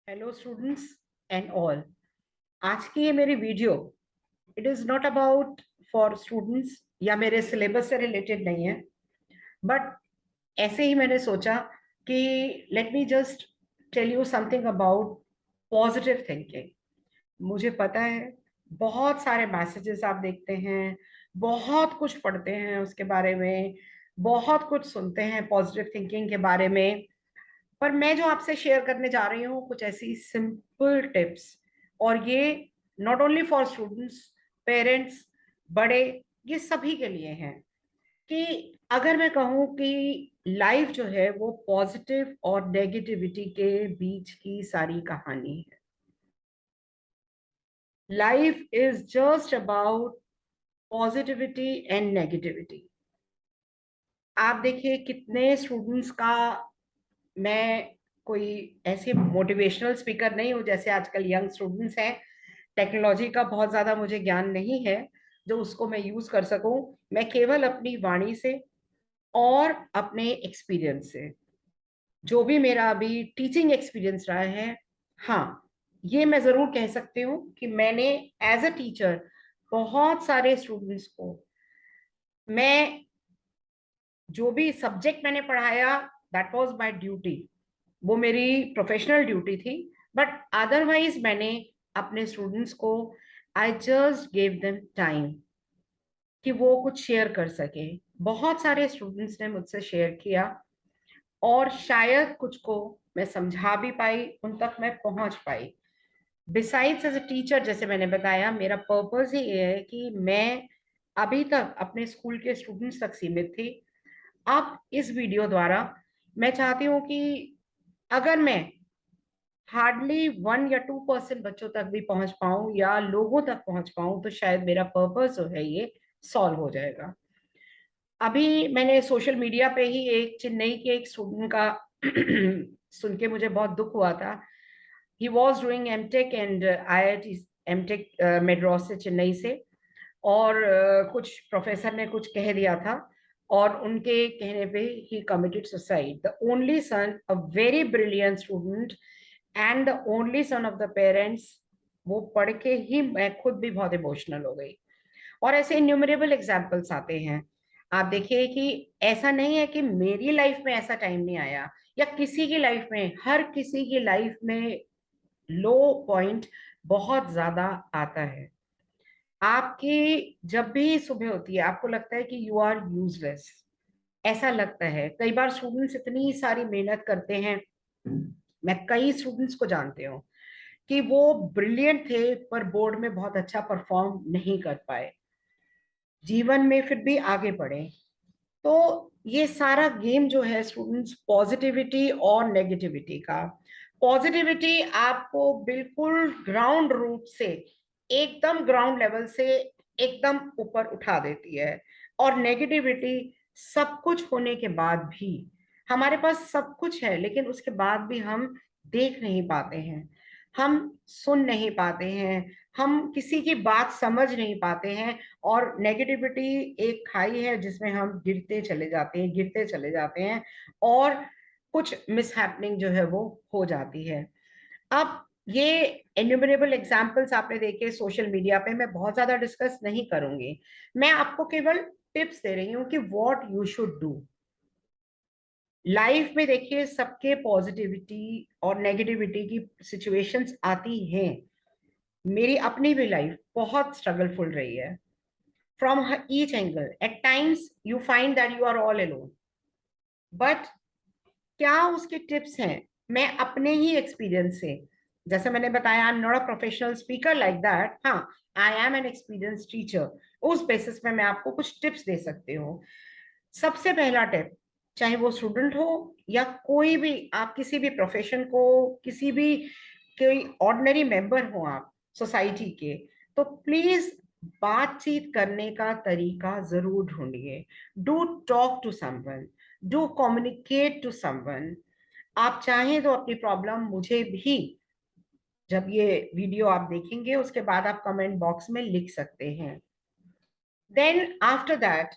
Hello students and all. आज की ये मेरी video it is not about for students या मेरे सिलेबस से रिलेटेड नहीं है, बट ऐसे ही मैंने सोचा कि let me just tell you something about positive thinking. मुझे पता है बहुत सारे मैसेजेस आप देखते हैं, बहुत कुछ पढ़ते हैं उसके बारे में, बहुत कुछ सुनते हैं पॉजिटिव थिंकिंग के बारे में। पर मैं जो आपसे शेयर करने जा रही हूँ कुछ ऐसी सिंपल टिप्स, और ये not only for students, parents, बड़े, ये सभी के लिए हैं कि अगर मैं कहूँ कि लाइफ जो है वो पॉजिटिव और नेगेटिविटी के बीच की सारी कहानी है। Life is just about positivity and negativity. आप देखिए कितने स्टूडेंट्स का, मैं कोई ऐसे मोटिवेशनल स्पीकर नहीं हूँ जैसे आजकल यंग स्टूडेंट्स हैं। टेक्नोलॉजी का बहुत ज्यादा मुझे ज्ञान नहीं है जो उसको मैं यूज कर सकूं। मैं केवल अपनी वाणी से और अपने एक्सपीरियंस से, जो भी मेरा अभी टीचिंग एक्सपीरियंस रहा है, हाँ, ये मैं जरूर कह सकती हूँ कि मैंने एज अ टीचर बहुत सारे स्टूडेंट्स को, मैं जो भी सब्जेक्ट मैंने पढ़ाया दैट वाज माय ड्यूटी, वो मेरी प्रोफेशनल ड्यूटी थी। बट अदरवाइज मैंने अपने स्टूडेंट्स को, I just gave them time कि वो कुछ शेयर कर सके। बहुत सारे स्टूडेंट्स ने मुझसे शेयर किया और शायद कुछ को मैं समझा भी पाई, उन तक मैं पहुंच पाई। बिसाइड्स एज अ टीचर, जैसे मैंने बताया, मेरा पर्पस ही ये है कि मैं अभी तक अपने स्कूल के स्टूडेंट्स तक सीमित थी। अब इस वीडियो द्वारा मैं चाहती हूँ कि अगर मैं हार्डली 1 या 2% बच्चों तक भी पहुंच पाऊं या लोगों तक पहुंच पाऊं तो शायद मेरा पर्पस जो है ये सॉल्व हो जाएगा। अभी मैंने सोशल मीडिया पे ही एक चेन्नई के एक स्टूडेंट का सुन के मुझे बहुत दुख हुआ था। He was doing MTech and IIT MTech Madras से, चेन्नई से। और कुछ प्रोफेसर ने कुछ कह दिया था और उनके कहने पे ही committed suicide. The only son, a very brilliant student and the only son of the parents. वो पढ़ के ही मैं खुद भी बहुत इमोशनल हो गई। और ऐसे इन्यूमरेबल एग्जाम्पल्स आते हैं। आप देखिए कि ऐसा नहीं है कि मेरी लाइफ में ऐसा टाइम नहीं आया या किसी की लाइफ में, हर किसी की लाइफ में लो पॉइंट बहुत ज्यादा आता है। आपकी जब भी सुबह होती है आपको लगता है कि यू आर यूजलेस, ऐसा लगता है। कई बार स्टूडेंट्स इतनी सारी मेहनत करते हैं, मैं कई स्टूडेंट्स को जानते हूँ कि वो ब्रिलियंट थे पर बोर्ड में बहुत अच्छा परफॉर्म नहीं कर पाए, जीवन में फिर भी आगे बढ़े। तो ये सारा गेम जो है स्टूडेंट्स, पॉजिटिविटी और नेगेटिविटी का। पॉजिटिविटी आपको बिल्कुल ग्राउंड रूट से, एकदम ग्राउंड लेवल से एकदम ऊपर उठा देती है। और नेगेटिविटी सब कुछ होने के बाद भी, हमारे पास सब कुछ है लेकिन उसके बाद भी हम देख नहीं पाते हैं, हम सुन नहीं पाते हैं, हम किसी की बात समझ नहीं पाते हैं। और नेगेटिविटी एक खाई है जिसमें हम गिरते चले जाते हैं, गिरते चले जाते हैं, और कुछ मिसहैपनिंग जो है वो हो जाती है। अब ये इन्यूमरेबल एग्जाम्पल्स आपने देखे सोशल मीडिया पे, मैं बहुत ज्यादा डिस्कस नहीं करूंगी। मैं आपको केवल टिप्स दे रही हूँ कि what you should do life में। देखिए सबके पॉजिटिविटी और नेगेटिविटी की सिचुएशंस आती हैं। मेरी अपनी भी लाइफ बहुत स्ट्रगलफुल रही है। From each angle, at times you find that you are all alone, but क्या उसके टिप्स हैं, मैं अपने ही एक्सपीरियंस से, जैसे मैंने बताया, I am not a professional speaker like that, हाँ, I am an experience teacher. उस बेसिस पे मैं आपको कुछ टिप्स दे सकती हूँ। सबसे पहला टिप, चाहे वो स्टूडेंट हो या कोई भी, आप किसी भी प्रोफेशन को, किसी भी, कोई ऑर्डिनरी मेंबर हो आप सोसाइटी के, तो प्लीज बातचीत करने का तरीका जरूर ढूंढिए। Do talk to someone, do communicate to someone. आप चाहें तो अपनी प्रॉब्लम मुझे भी, जब ये वीडियो आप देखेंगे उसके बाद आप कमेंट बॉक्स में लिख सकते हैं। Then after that,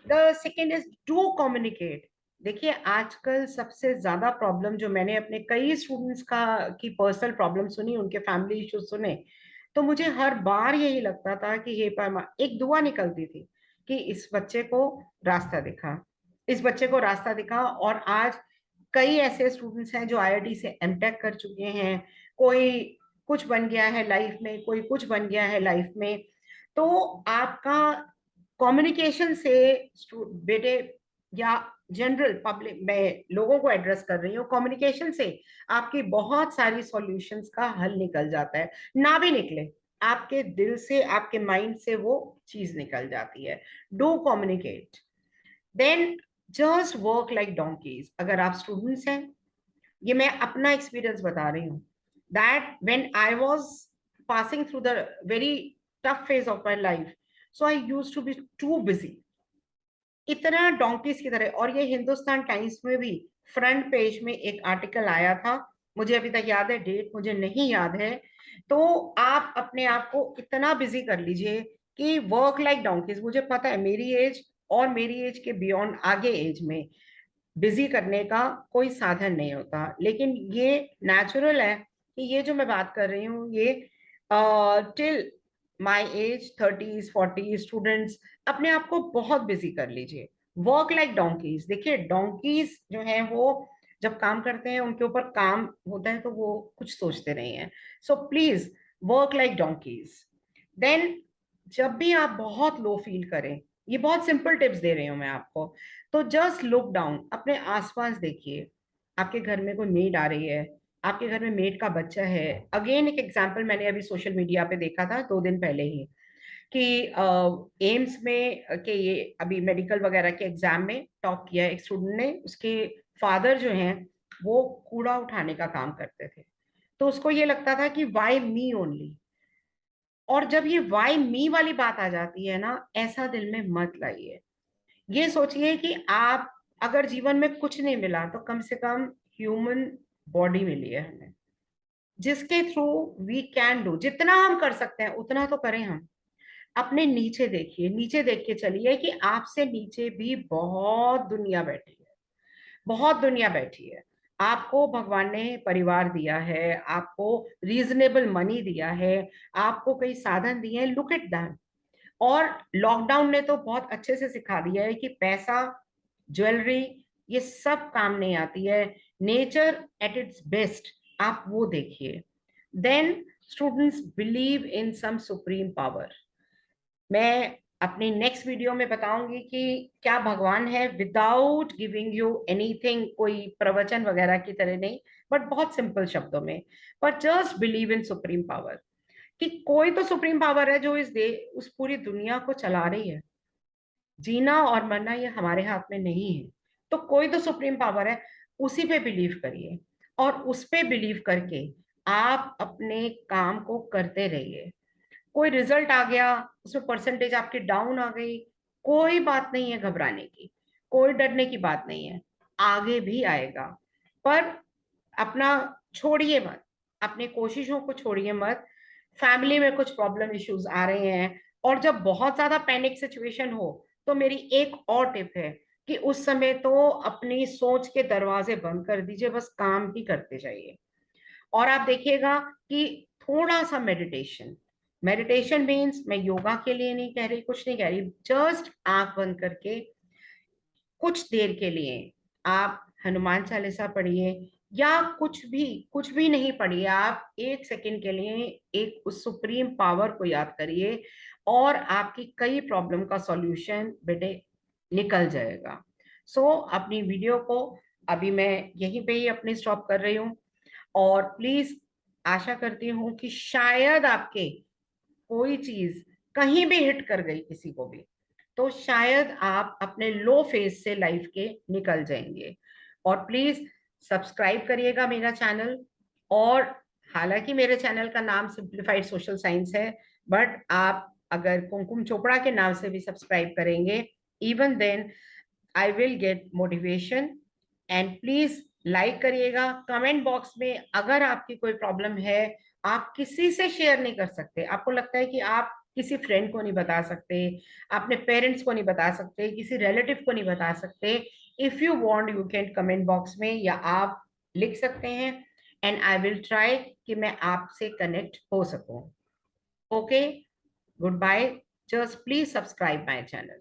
the second is do communicate. देखिए आजकल सबसे ज्यादा प्रॉब्लम जो मैंने अपने कई स्टूडेंट्स का की पर्सनल प्रॉब्लम सुनी, उनके फैमिली इश्यूज सुने, तो मुझे हर बार यही लगता था कि हे परमा, एक दुआ निकलती थी कि इस बच्चे को रास्ता दिखा, इस बच्चे को रास्ता दिखा। और आज कई ऐसे स्टूडेंट्स हैं जो आईआईटी से एमटेक कर चुके हैं, कोई कुछ बन गया है लाइफ में, कोई कुछ बन गया है लाइफ में। तो आपका कम्युनिकेशन से बेटे, या जनरल पब्लिक, मैं लोगों को एड्रेस कर रही हूँ, कम्युनिकेशन से आपकी बहुत सारी सॉल्यूशंस का हल निकल जाता है। ना भी निकले, आपके दिल से, आपके माइंड से वो चीज निकल जाती है। Do communicate, then just work like donkeys. अगर आप स्टूडेंट्स हैं, ये मैं अपना एक्सपीरियंस बता रही हूँ, that when I was passing through the very tough phase of my life, so I used to be too busy, इतना डोंकीज की तरह। और ये हिंदुस्तान टाइम्स में भी फ्रंट पेज में एक आर्टिकल आया था, मुझे अभी तक याद है, डेट मुझे नहीं याद है। तो आप अपने आप को इतना बिजी कर लीजिए कि वर्क लाइक डोंकीज। मुझे पता है मेरी एज और मेरी एज के बियॉन्ड आगे एज में बिजी करने का कोई साधन नहीं होता, लेकिन ये नेचुरल है कि ये जो मैं बात कर रही हूँ, ये till my age 30s 40s students अपने आप को बहुत बिजी कर लीजिए। Work like donkey's. देखिए डोंकीज जो है वो जब काम करते हैं, उनके ऊपर काम होता है तो वो कुछ सोचते नहीं है। So please work like donkeys. Then जब भी आप बहुत लो फील करें, ये बहुत सिंपल टिप्स दे रही हूँ मैं आपको, तो जस्ट लुक डाउन, अपने आसपास देखिए। आपके घर में कोई मेड आ रही है, आपके घर में मेड का बच्चा है। अगेन एक एग्जांपल मैंने अभी सोशल मीडिया पे देखा था 2 दिन पहले ही, कि एम्स में के ये अभी मेडिकल वगैरह के एग्जाम में टॉप किया है एक स्टूडेंट ने। उसके फादर जो हैं वो कूड़ा उठाने का काम करते थे, तो उसको ये लगता था कि वाई मी ओनली। और जब ये वाई मी वाली बात आ जाती है ना, ऐसा दिल में मत लाइए। ये सोचिए कि आप अगर जीवन में कुछ नहीं मिला तो कम से कम ह्यूमन बॉडी मिली है हमें, जिसके थ्रू वी कैन डू, जितना हम कर सकते हैं उतना तो करें हम। अपने नीचे देखिए, नीचे देख के चलिए कि आपसे नीचे भी बहुत दुनिया बैठी है, बहुत दुनिया बैठी है। आपको भगवान ने परिवार दिया है, आपको रीजनेबल मनी दिया है, आपको कई साधन दिए हैं, लुक एट दैम। और लॉकडाउन ने तो बहुत अच्छे से सिखा दिया है कि पैसा, ज्वेलरी, ये सब काम नहीं आती है। नेचर एट इट्स बेस्ट, आप वो देखिए। Then students believe in some supreme power. मैं अपनी नेक्स्ट वीडियो में बताऊंगी कि क्या भगवान है, विदाउट गिविंग यू एनीथिंग, कोई प्रवचन वगैरह की तरह नहीं, बट बहुत सिंपल शब्दों में। पर just believe in supreme power, कि कोई तो सुप्रीम पावर है जो उस पूरी दुनिया को चला रही है। जीना और मरना ये हमारे हाथ में नहीं है, तो कोई तो सुप्रीम पावर है, उसी पे बिलीव करिए। और उस पे बिलीव करके आप अपने काम को करते रहिए। कोई रिजल्ट आ गया, उसमें परसेंटेज आपकी डाउन आ गई, कोई बात नहीं है घबराने की, कोई डरने की बात नहीं है, आगे भी आएगा। पर अपना छोड़िए मत, अपनी कोशिशों को छोड़िए मत। फैमिली में कुछ प्रॉब्लम इश्यूज आ रहे हैं, और जब बहुत ज्यादा पैनिक सिचुएशन हो, तो मेरी एक और टिप है कि उस समय तो अपनी सोच के दरवाजे बंद कर दीजिए, बस काम ही करते जाइए। और आप देखिएगा कि थोड़ा सा मेडिटेशन, मेडिटेशन मीन्स, मैं योगा के लिए नहीं कह रही, कुछ नहीं कह रही, जस्ट आंख बंद करके कुछ देर के लिए आप हनुमान चालीसा पढ़िए, या कुछ भी नहीं पढ़िए, आप 1 सेकंड के लिए एक उस सुप्रीम पावर को याद करिए, और आपकी कई प्रॉब्लम का सॉल्यूशन बेटे निकल जाएगा। सो अपनी वीडियो को अभी मैं यहीं पे ही अपनी स्टॉप कर रही हूँ। और प्लीज आशा करती हूँ कि शायद आपके कोई चीज कहीं भी हिट कर गई किसी को भी, तो शायद आप अपने लो फेज से लाइफ के निकल जाएंगे। और प्लीज सब्सक्राइब करिएगा मेरा चैनल। और हालांकि मेरे चैनल का नाम सिंप्लीफाइड सोशल साइंस है, बट आप अगर कुमकुम चोपड़ा के नाम से भी सब्सक्राइब करेंगे, even then I will get motivation. And please like करिएगा। कमेंट बॉक्स में अगर आपकी कोई प्रॉब्लम है, आप किसी से शेयर नहीं कर सकते, आपको लगता है कि आप किसी फ्रेंड को नहीं बता सकते, अपने पेरेंट्स को नहीं बता सकते, किसी रिलेटिव को नहीं बता सकते, if you want you can comment box में या आप लिख सकते हैं, एंड आई विल ट्राई कि मैं आपसे कनेक्ट हो सकूं. Okay, good bye. Just please subscribe my channel.